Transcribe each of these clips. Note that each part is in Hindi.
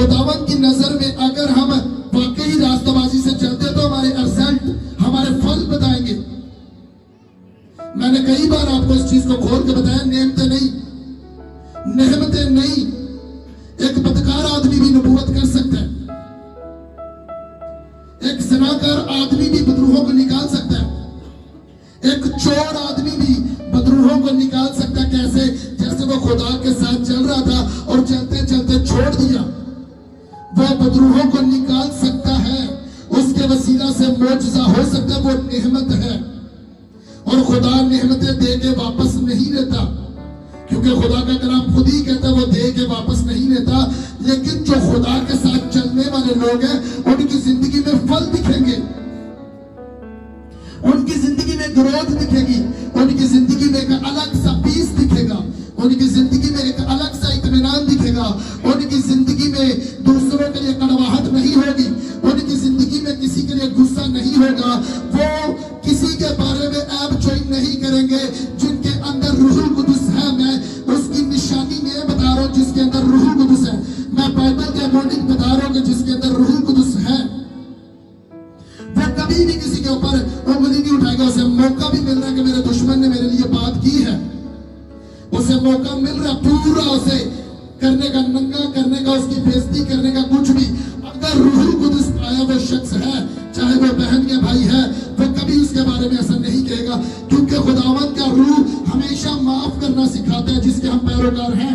खुदावन की नजर में अगर हम वाकई रास्तबाजी से चलते तो हमारे रिजल्ट, हमारे फल बताएंगे। मैंने कई बार आपको इस चीज को खोल के बताया, नेमतें नहीं, नेमतें नहीं। एक बदकार आदमी भी नबूवत कर सकता है, एक ज़िनाकार आदमी भी बदरूहों को निकाल सकता है, एक चोर आदमी भी बदरूहों को निकाल सकता है। कैसे? जैसे वो खुदा के साथ चल रहा था और चलते चलते छोड़ दिया, वो बदरूहों को निकाल सकता है। उसके वसीला से मोजज़ा हो सकता है, वो नेमत है। और खुदा नेमतें दे के वापस नहीं लेता, क्योंकि खुदा का कलाम खुद ही कहता है वो दे के वापस नहीं लेता। लेकिन जो खुदा के साथ चलने वाले लोग हैं, उनकी जिंदगी में फल दिखेंगे, उनकी जिंदगी में ग्रोथ दिखेगी, उनकी जिंदगी में एक अलग सा पीस दिखेगा, उनकी जिंदगी में एक अलग सा इत्मीनान दिखेगा, उनकी जिंदगी में दूसरों के लिए कड़वाहट नहीं होगी, उनकी जिंदगी में किसी के लिए गुस्सा नहीं होगा, वो किसी के बारे में ऐब चोई नहीं करेंगे। जिनके अंदर रूहुल कुदुस है, मैं उसकी निशानी में बता रहा हूं, जिसके अंदर रूहुल कुदुस है। मैं बाइबल के अकॉर्डिंग बता रहा हूं कि जिसके अंदर रूहुल कुदुस है, वो कभी भी किसी के ऊपर उंगली नहीं उठाएगा। उसे मौका भी मिल रहा है कि मेरे दुश्मन ने मेरे लिए बात की है, उसे मौका मिल रहा पूरा उसे करने का, नंगा करने का, उसकी बेइज्जती करने का, कुछ भी। अगर रूहुल कुदुस पाया वो शख्स है, चाहे वो बहन या भाई है, वो कभी उसके बारे में ऐसा नहीं कहेगा, क्योंकि खुदावंद का रूह हमेशा माफ करना सिखाता है। जिसके हम पैरोकार हैं,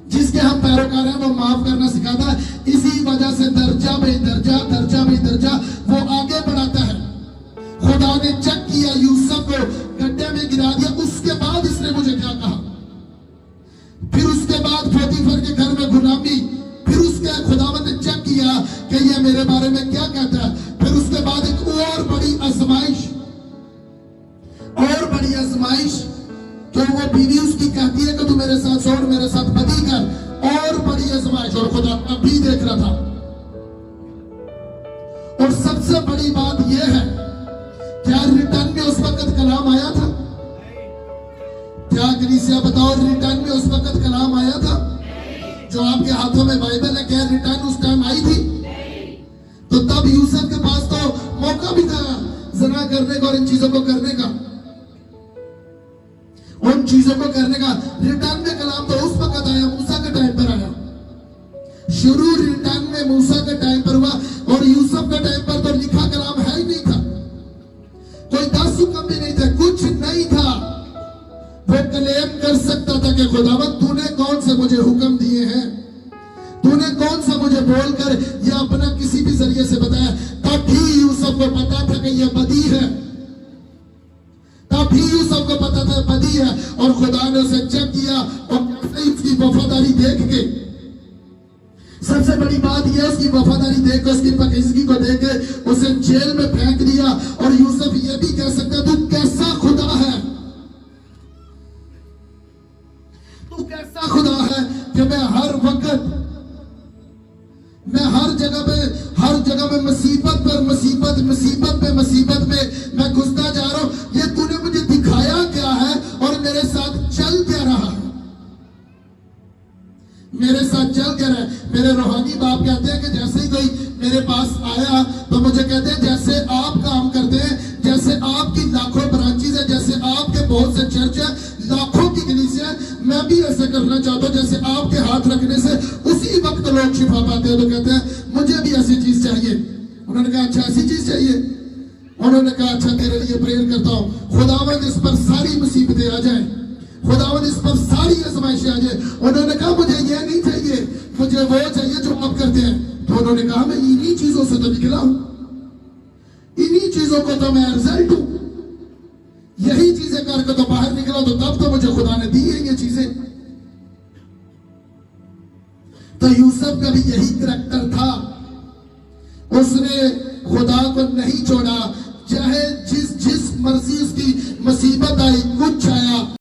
जिसके हम पैरोकार हैं, वो माफ करना सिखाता है। इसी वजह से दर्जा में दर्जा, दर्जा में दर्जा वो आगे बढ़ाता है। खुदा ने चेक किया, यूसुफ को गड्ढे में गिरा दिया, उसके बाद इसने मुझे क्या कहा। फिर उसके बाद पोतीफर के घर में गुलामी, फिर उसके खुदावंद ने चेक किया कि ये मेरे बारे में क्या कहता है। फिर उसके बाद एक और बड़ी आजमाइश, और बड़ी आजमाइश, तो वो बीवी उसकी कहती है कि तू मेरे साथ सो, मेरे साथ बदी कर। और बड़ी आजमाइश, और खुदा अभी देख रहा था। और सबसे बड़ी बात यह है, क्या रिटर्न में उस वक्त कलाम आया था? क्या कलीसिया बताओ, रिटर्न में उस वक्त कलाम आया था? जो आपके हाथों में बाइबल है, क्या रिटर्न उस टाइम आई थी? तो तब यूसुफ के पास तो मौका भी था ज़िना करने का और इन चीजों को करने का, उन चीजों को करने का। रिटर्न में कलाम तो उस वक्त आया, मूसा के टाइम पर आया। शुरू रिटर्न में मूसा के टाइम पर हुआ, और यूसुफ के टाइम पर तो लिखा कलाम है ही नहीं था, कोई 10 हुक्म भी नहीं थे, कुछ नहीं था। वो क्लेम कर सकता था कि खुदावंद तूने कौन से मुझे हुक्म दिए हैं, तूने कौन सा मुझे बोलकर या अपना किसी भी जरिए से बताया। तब भी यूसुफ को पता था कि यह बदी है, तब भी यूसुफ को पता था बदी है। और खुदा ने उसे चेक किया, और उसकी वफादारी देख के, सबसे बड़ी बात यह, उसकी वफादारी देख के, उसकी पाकीज़गी को देख के उसे जेल में फेंक दिया। और यूसुफ ये भी कह सकता है, तू कैसा खुदा है, तू कैसा खुदा है कि मैं हर वक्त, मैं हर जगह में मुसीबत पर मुसीबत, मुसीबत पे मुसीबत में मैं घुसता जा रहा हूं। ये तूने मुझे दिखाया क्या है और मेरे साथ चल क्या रहा है, मेरे साथ चल क्या रहा है। मेरे रूहानी बाप कहते हैं कि जैसे ही कोई मेरे पास आया तो मुझे कहते हैं जैसे आप काम करते हैं, जैसे आपकी लाखों ब्रांचेज है, जैसे आपके बहुत से चर्च है, लाखों की कलीसिया है, मैं भी ऐसे करना चाहता हूं जैसे आपके हाथ रखने से उसी वक्त लोग शिफा पाते हैं। तो कहते हैं मुझे भी ऐसी चीज चाहिए। उन्होंने कहा अच्छा ऐसी चीज चाहिए? उन्होंने कहा अच्छा तेरे लिए प्रेयर करता हूं, खुदावंद इस पर सारी मुसीबतें आ जाए, खुदावंद इस पर सारी आजमाइशें आ जाए। उन्होंने कहा मुझे ये नहीं चाहिए, मुझे वो चाहिए जो आप करते हैं। तो उन्होंने कहा मैं इन्हीं चीजों से तो निकला हूं, इन्हीं चीजों को तो मैं रिजल्ट हूं, यही चीजें करके तो बाहर निकला, तो तब तो मुझे खुदा ने दी है ये चीजें। तो यूसुफ का भी यही करैक्टर था, उसने खुदा को नहीं छोड़ा, चाहे